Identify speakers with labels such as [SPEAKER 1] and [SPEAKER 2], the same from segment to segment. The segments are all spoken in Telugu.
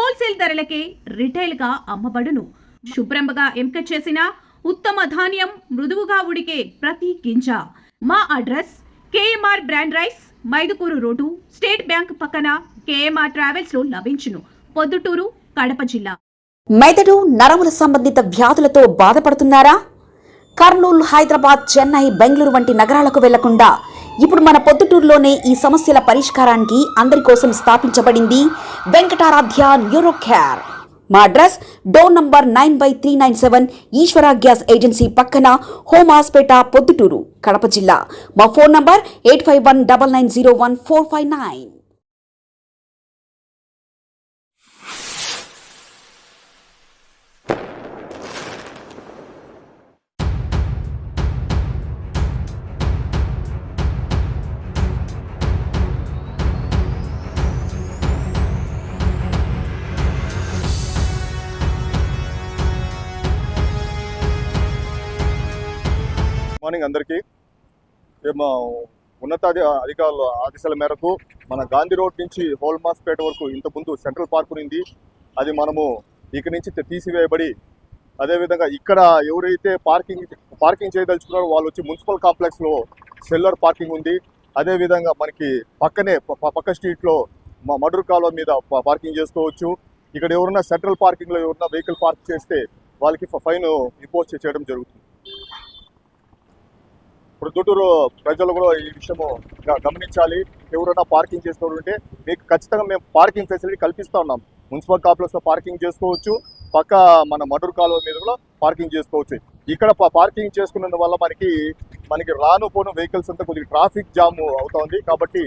[SPEAKER 1] హోల్సేల్ ధరలకే రిటైల్ గా అమ్మబడును. శుభ్రంగా ఎంపిక చేసిన ఉత్తమ ధాన్యం మృదువుగా ఉడికే ప్రతి గింజ. మా address KMR brand rice, Mydukur road, state bank పక్కన, కేఎంఆర్ ట్రావెల్స్ లో లభించును. పొద్దుటూరు, కడప జిల్లా.
[SPEAKER 2] మెదడు నరముల సంబంధిత వ్యాధులతో బాధపడుతున్నారా? కర్నూలు, హైదరాబాద్, చెన్నై, బెంగళూరు వంటి నగరాలకు వెళ్లకుండా ఇప్పుడు మన పొద్దుటూరులోనే ఈ సమస్యల పరిష్కారానికి అందరి కోసం స్థాపించబడింది వెంకటారాధ్య న్యూరో కేర్. మా అడ్రస్ డోర్ నంబర్ 9/397 ఈశ్వర గ్యాస్ ఏజెన్సీ పక్కన, హోమాస్పేట, పొద్దుటూరు, కడప జిల్లా. మా ఫోన్ నంబర్ 8519901459.
[SPEAKER 3] మార్నింగ్ అందరికీ. ఉన్నత అధికారుల ఆదేశాల మేరకు మన గాంధీ రోడ్ నుంచి హోల్మాస్పేట వరకు ఇంతకుముందు సెంట్రల్ పార్క్ ఉంది. అది మనము ఇక్కడి నుంచి తీసివేయబడి, అదేవిధంగా ఇక్కడ ఎవరైతే పార్కింగ్ చేయదలుచుకున్నారో వాళ్ళు వచ్చి మున్సిపల్ కాంప్లెక్స్లో సెల్లర్ పార్కింగ్ ఉంది. అదేవిధంగా మనకి పక్కనే పక్క స్ట్రీట్లో మడురు కాలువ మీద పార్కింగ్ చేసుకోవచ్చు. ఇక్కడ ఎవరైనా సెంట్రల్ పార్కింగ్లో ఎవరైనా వెహికల్ పార్క్ చేస్తే వాళ్ళకి ఫైన్ ఇంపోజ్ చేయడం జరుగుతుంది. ఇప్పుడు గుంటూరు ప్రజలు కూడా ఈ విషయము గమనించాలి. ఎవరైనా పార్కింగ్ చేస్తుంటే మీకు ఖచ్చితంగా మేము పార్కింగ్ ఫెసిలిటీ కల్పిస్తూ ఉన్నాం. మున్సిపల్ కాంప్లెక్స్లో పార్కింగ్ చేసుకోవచ్చు, పక్క మన మడురు కాలువ మీద కూడా పార్కింగ్ చేసుకోవచ్చు. ఇక్కడ పార్కింగ్ చేసుకున్నందువల్ల మనకి రాను పోను వెహికల్స్ అంతా కొద్దిగా ట్రాఫిక్ జామ్ అవుతుంది. కాబట్టి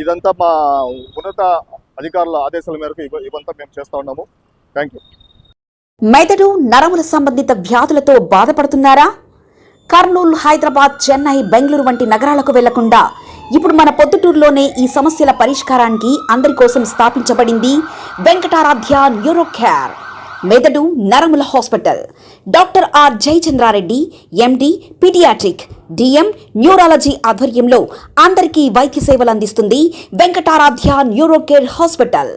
[SPEAKER 3] ఇదంతా మా ఉన్నత అధికారుల ఆదేశాల మేరకు ఇవంతా మేము చేస్తూ ఉన్నాము. Thank you.
[SPEAKER 2] మెదడు నరముల సంబంధిత వ్యాధులతో బాధపడుతున్నారా? కర్నూలు, హైదరాబాద్, చెన్నై, బెంగళూరు వంటి నగరాలకు వెళ్లకుండా ఇప్పుడు మన పొద్దుటూరులోనే ఈ సమస్యల పరిష్కారానికి అందరి కోసం స్థాపించబడింది వెంకటారాధ్య న్యూరో కేర్. మెదడు నరముల hospital. Doctor are Jayachandra Reddy, MD, paediatric, DM, neurology ఆధ్వర్యంలో అందరికీ వైద్య సేవలు అందిస్తుంది వెంకటారాధ్య న్యూరో కేర్ హాస్పిటల్.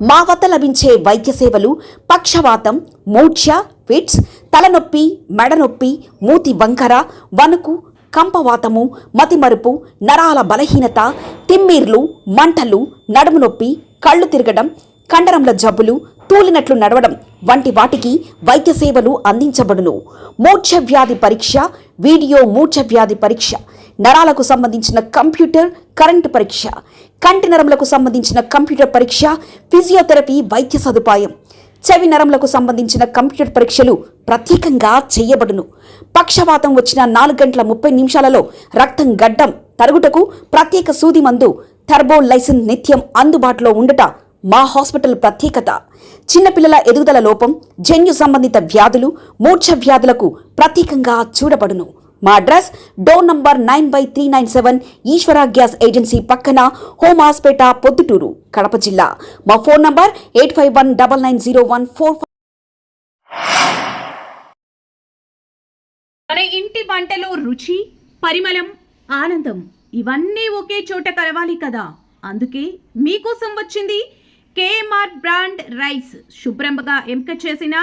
[SPEAKER 2] మా వద్ద లభించే వైద్య సేవలు పక్షవాతం, మూర్ఛ, ఫిట్స్, తలనొప్పి, మెడనొప్పి, మూతి వంకర, వణుకు, కంపవాతము, మతిమరుపు, నరాల బలహీనత, తిమ్మిర్లు, మంటలు, నడుము నొప్పి, కళ్ళు తిరగడం, కండరంల జబ్బులు, తూలినట్లు నడవడం వంటి వాటికి వైద్య సేవలు అందించబడును. మూర్ఛ వ్యాధి పరీక్ష, వీడియో మూర్ఛ వ్యాధి పరీక్ష, నరాలకు సంబంధించిన కంప్యూటర్ కరెంటు పరీక్ష, కంటి నరములకు సంబంధించిన కంప్యూటర్ పరీక్ష, ఫిజియోథెరపీ వైద్య సదుపాయం, చెవి నరములకు సంబంధించిన కంప్యూటర్ పరీక్షలు ప్రత్యేకంగా చేయబడును. పక్షవాతం వచ్చిన 4 గంటల 30 నిమిషాలలో రక్తం గడ్డం తరుగుటకు ప్రత్యేక సూది మందు థర్బోలైసిన్ నిత్యం అందుబాటులో ఉండట మా హాస్పిటల్ ప్రత్యేకత. చిన్నపిల్లల ఎదుగుదల లోపం, జన్యు సంబంధిత వ్యాధులు, మూర్ఛ వ్యాధులకు ప్రత్యేకంగా చూడబడును. మా అడ్రస్ డోర్ నంబర్ 9/397 ఈశ్వర గ్యాస్ ఏజెన్సీ పక్కన, హోమాస్పేట, పొద్దుటూరు, కడప జిల్లా. మా ఫోన్ నంబర్ 8519901459.
[SPEAKER 1] మన ఇంటి వంటలో రుచి, పరిమళం, ఆనందం ఇవన్నీ ఒకే చోట కలవాలి కదా. అందుకే మీకోసం వచ్చింది కేఎంఆర్ బ్రాండ్ రైస్. శుభ్రంగా ఎంపిక చేసిన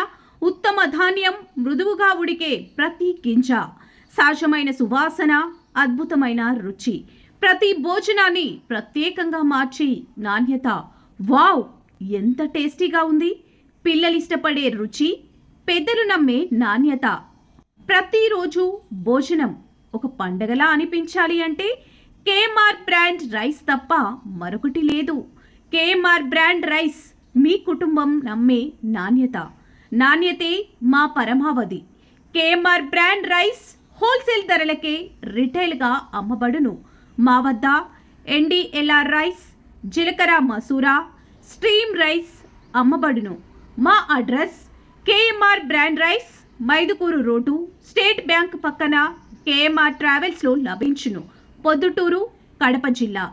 [SPEAKER 1] ఉత్తమ ధాన్యం మృదువుగా ఉడికే ప్రతి గింజ. సహజమైన సువాసన, అద్భుతమైన రుచి. ప్రతి భోజనాన్ని ప్రత్యేకంగా మార్చి నాణ్యత. వావ్, ఎంత టేస్టీగా ఉంది! పిల్లలు ఇష్టపడే రుచి, పెద్దలు నమ్మే నాణ్యత. ప్రతిరోజు భోజనం ఒక పండగలా అనిపించాలి అంటే కేఎంఆర్ బ్రాండ్ రైస్ తప్ప మరొకటి లేదు. కేఎంఆర్ బ్రాండ్ రైస్ మీ కుటుంబం నమ్మే నాణ్యత. నాణ్యతే మా పరమావధి. కేఎంఆర్ బ్రాండ్ రైస్ హోల్సేల్ ధరలకే రిటైల్గా అమ్మబడును. మా వద్ద ఎన్డీఎల్ఆర్ రైస్, జీలకర్ర మసూరా, స్ట్రీమ్ రైస్ అమ్మబడును. మా address KMR brand rice, Mydukur road, state bank పక్కన, కేఎంఆర్ ట్రావెల్స్లో లభించును. పొద్దుటూరు, కడప జిల్లా.